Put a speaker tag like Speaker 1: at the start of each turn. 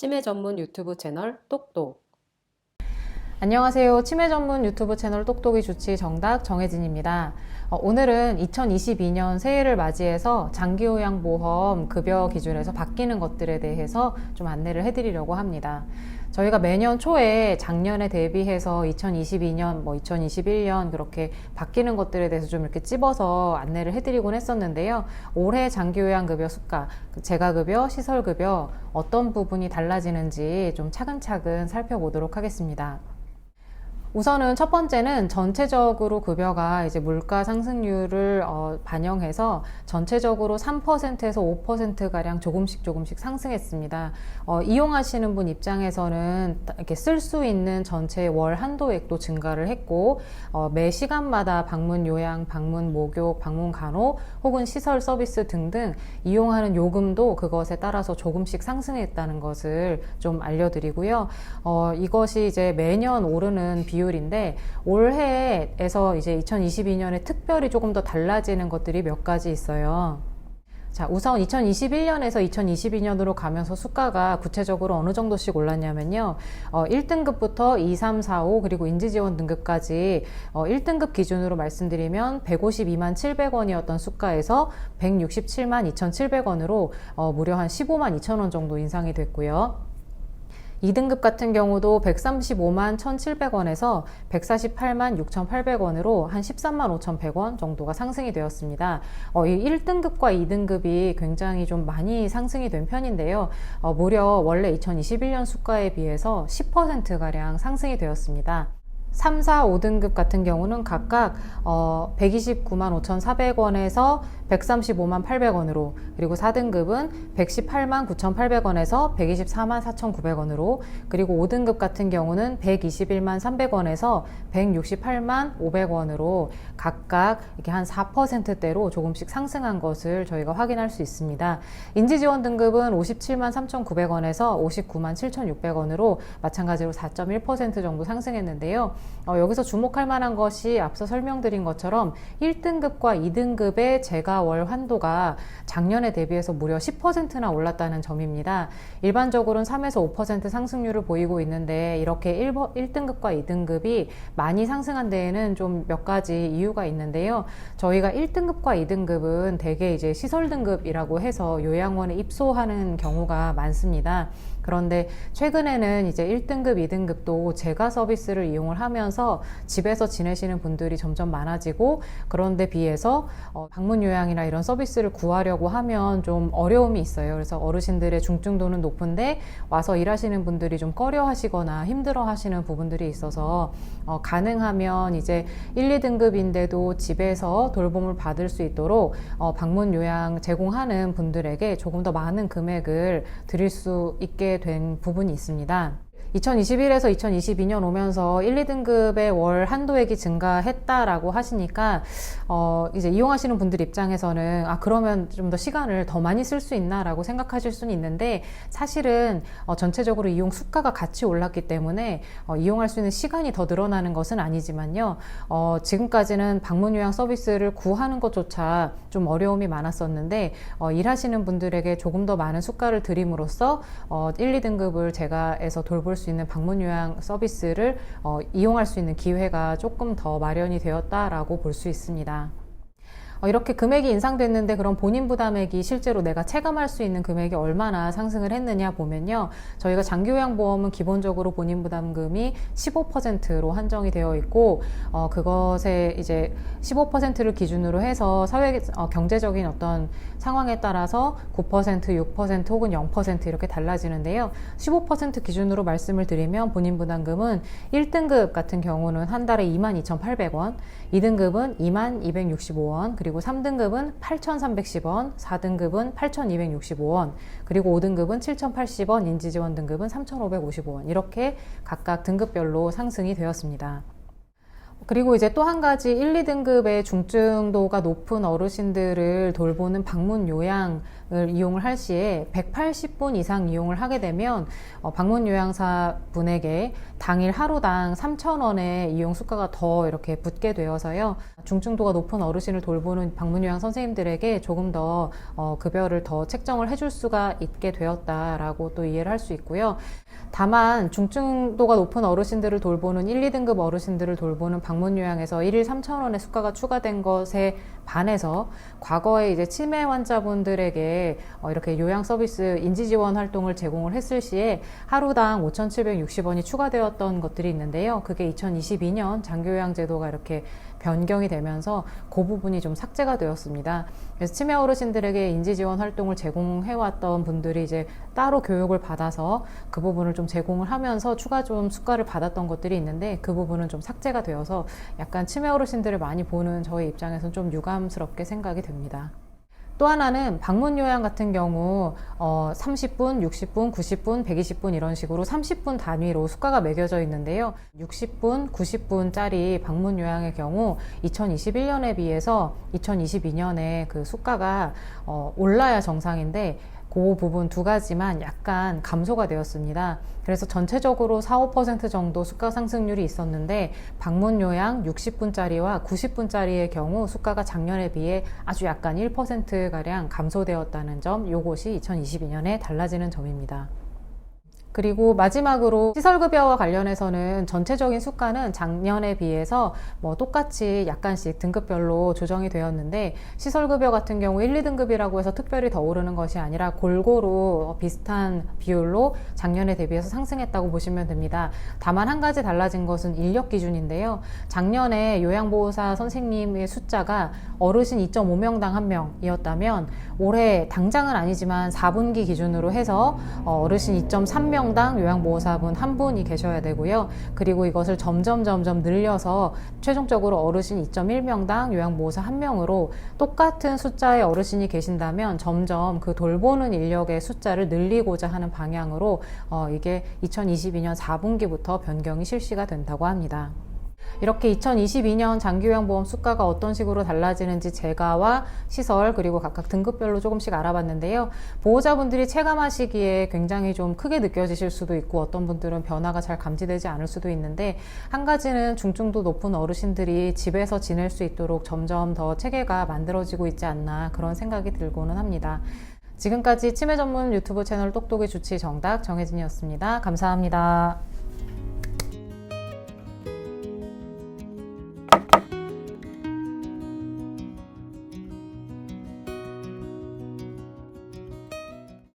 Speaker 1: 치매 전문 유튜브 채널 똑똑.
Speaker 2: 안녕하세요. 치매 전문 유튜브 채널 똑똑이 주치 정답 정혜진입니다. 오늘은 2022년 새해를 맞이해서 장기요양보험 급여 기준에서 바뀌는 것들에 대해서 좀 안내를 해드리려고 합니다. 저희가 매년 초에 작년에 대비해서 2022년, 2021년 그렇게 바뀌는 것들에 대해서 좀 이렇게 찝어서 안내를 해드리곤 했었는데요. 올해 장기요양급여 수가, 재가급여, 시설급여 어떤 부분이 달라지는지 좀 차근차근 살펴보도록 하겠습니다. 우선은 첫 번째는 전체적으로 급여가 이제 물가 상승률을 반영해서 전체적으로 3%에서 5%가량 조금씩 상승했습니다. 이용하시는 분 입장에서는 이렇게 쓸 수 있는 전체 월 한도액도 증가를 했고, 매 시간마다 방문 요양, 방문 목욕, 방문 간호 혹은 시설 서비스 등등 이용하는 요금도 그것에 따라서 조금씩 상승했다는 것을 좀 알려드리고요. 이것이 이제 매년 오르는 비율인데 올해에서 이제 2022년에 특별히 조금 더 달라지는 것들이 몇 가지 있어요. 자, 우선 2021년에서 2022년으로 가면서 수가가 구체적으로 어느 정도씩 올랐냐면요. 1등급부터 2, 3, 4, 5 그리고 인지지원 등급까지 1등급 기준으로 말씀드리면 152만 700원이었던 수가에서 167만 2,700원으로 무려 한 15만 2천 원 정도 인상이 됐고요. 2등급 같은 경우도 135만 1,700원에서 148만 6,800원으로 한 13만 5,100원 정도가 상승이 되었습니다. 이 1등급과 2등급이 굉장히 좀 많이 상승이 된 편인데요. 무려 원래 2021년 수가에 비해서 10%가량 상승이 되었습니다. 3, 4, 5등급 같은 경우는 각각 129만 5,400원에서 135만 800원으로, 그리고 4등급은 118만 9,800원에서 124만 4,900원으로, 그리고 5등급 같은 경우는 121만 300원에서 168만 500원으로 각각 이렇게 한 4%대로 조금씩 상승한 것을 저희가 확인할 수 있습니다. 인지지원 등급은 57만 3,900원에서 59만 7,600원으로 마찬가지로 4.1% 정도 상승했는데요. 여기서 주목할 만한 것이 앞서 설명드린 것처럼 1등급과 2등급의 재가월 환도가 작년에 대비해서 무려 10%나 올랐다는 점입니다. 일반적으로는 3에서 5% 상승률을 보이고 있는데 이렇게 1등급과 2등급이 많이 상승한 데에는 좀 몇 가지 이유가 있는데요. 저희가 1등급과 2등급은 대개 이제 시설 등급이라고 해서 요양원에 입소하는 경우가 많습니다. 그런데 최근에는 이제 1등급, 2등급도 재가 서비스를 이용을 하면서 집에서 지내시는 분들이 점점 많아지고, 그런데 비해서 방문 요양이나 이런 서비스를 구하려고 하면 좀 어려움이 있어요. 그래서 어르신들의 중증도는 높은데 와서 일하시는 분들이 좀 꺼려 하시거나 힘들어 하시는 부분들이 있어서 가능하면 이제 1, 2등급인데도 집에서 돌봄을 받을 수 있도록 방문 요양 제공하는 분들에게 조금 더 많은 금액을 드릴 수 있게 된 부분이 있습니다. 2021에서 2022년 오면서 1, 2등급의 월 한도액이 증가했다라고 하시니까 이제 이용하시는 분들 입장에서는 그러면 좀 더 시간을 더 많이 쓸 수 있나 라고 생각하실 수는 있는데, 사실은 전체적으로 이용 수가가 같이 올랐기 때문에 이용할 수 있는 시간이 더 늘어나는 것은 아니지만요. 지금까지는 방문 요양 서비스를 구하는 것조차 좀 어려움이 많았었는데 일하시는 분들에게 조금 더 많은 수가를 드림으로써 1, 2등급을 제가에서 돌볼 수 있는 방문 요양 서비스를 이용할 수 있는 기회가 조금 더 마련이 되었다라고 볼 수 있습니다. 이렇게 금액이 인상됐는데 그럼 본인 부담액이 실제로 내가 체감할 수 있는 금액이 얼마나 상승을 했느냐 보면요. 저희가 장기요양보험은 기본적으로 본인 부담금이 15%로 한정이 되어 있고, 그것에 이제 15%를 기준으로 해서 경제적인 어떤 상황에 따라서 9%, 6% 혹은 0% 이렇게 달라지는데요. 15% 기준으로 말씀을 드리면 본인 부담금은 1등급 같은 경우는 한 달에 22,800원, 2등급은 22,265원, 그리고 3등급은 8,310원, 4등급은 8,265원, 그리고 5등급은 7,080원, 인지지원 등급은 3,555원, 이렇게 각각 등급별로 상승이 되었습니다. 그리고 이제 또 한 가지 1, 2등급의 중증도가 높은 어르신들을 돌보는 방문 요양을 이용을 할 시에 180분 이상 이용을 하게 되면 방문 요양사 분에게 당일 하루당 3,000원의 이용 수가가 더 이렇게 붙게 되어서요. 중증도가 높은 어르신을 돌보는 방문 요양 선생님들에게 조금 더 급여를 더 책정을 해줄 수가 있게 되었다라고 또 이해를 할 수 있고요. 다만 중증도가 높은 어르신들을 돌보는 1, 2등급 어르신들을 돌보는 방문 요양에서 1일 3,000원의 수가가 추가된 것에 반해서 과거에 이제 치매 환자분들에게 이렇게 요양 서비스 인지 지원 활동을 제공을 했을 시에 하루당 5,760원이 추가되었던 것들이 있는데요. 그게 2022년 장기요양 제도가 이렇게 변경이 되면서 그 부분이 좀 삭제가 되었습니다. 그래서 치매 어르신들에게 인지 지원 활동을 제공해왔던 분들이 이제 따로 교육을 받아서 그 부분을 좀 제공을 하면서 추가 좀 수가를 받았던 것들이 있는데 그 부분은 좀 삭제가 되어서 약간 치매 어르신들을 많이 보는 저의 입장에서는 좀 유감스럽게 생각이 됩니다. 또 하나는 방문 요양 같은 경우 30분, 60분, 90분, 120분 이런 식으로 30분 단위로 수가가 매겨져 있는데요. 60분, 90분짜리 방문 요양의 경우 2021년에 비해서 2022년에 그 수가가 올라야 정상인데 그 부분 두 가지만 약간 감소가 되었습니다. 그래서 전체적으로 4, 5% 정도 수가 상승률이 있었는데 방문 요양 60분짜리와 90분짜리의 경우 수가가 작년에 비해 아주 약간 1%가량 감소되었다는 점, 요것이 2022년에 달라지는 점입니다. 그리고 마지막으로 시설급여와 관련해서는 전체적인 수가는 작년에 비해서 똑같이 약간씩 등급별로 조정이 되었는데 시설급여 같은 경우 1, 2등급이라고 해서 특별히 더 오르는 것이 아니라 골고루 비슷한 비율로 작년에 대비해서 상승했다고 보시면 됩니다. 다만 한 가지 달라진 것은 인력 기준인데요. 작년에 요양보호사 선생님의 숫자가 어르신 2.5명당 1명이었다면 올해 당장은 아니지만 4분기 기준으로 해서 어르신 2.3명 당 요양보호사분 한 분이 계셔야 되고요. 그리고 이것을 점점 늘려서 최종적으로 어르신 2.1명당 요양보호사 한 명으로 똑같은 숫자의 어르신이 계신다면 점점 그 돌보는 인력의 숫자를 늘리고자 하는 방향으로 이게 2022년 4분기부터 변경이 실시가 된다고 합니다. 이렇게 2022년 장기요양보험 수가가 어떤 식으로 달라지는지 재가와 시설 그리고 각각 등급별로 조금씩 알아봤는데요. 보호자분들이 체감하시기에 굉장히 좀 크게 느껴지실 수도 있고 어떤 분들은 변화가 잘 감지되지 않을 수도 있는데 한 가지는 중증도 높은 어르신들이 집에서 지낼 수 있도록 점점 더 체계가 만들어지고 있지 않나 그런 생각이 들고는 합니다. 지금까지 치매 전문 유튜브 채널 똑똑이 주치 정답 정혜진이었습니다. 감사합니다.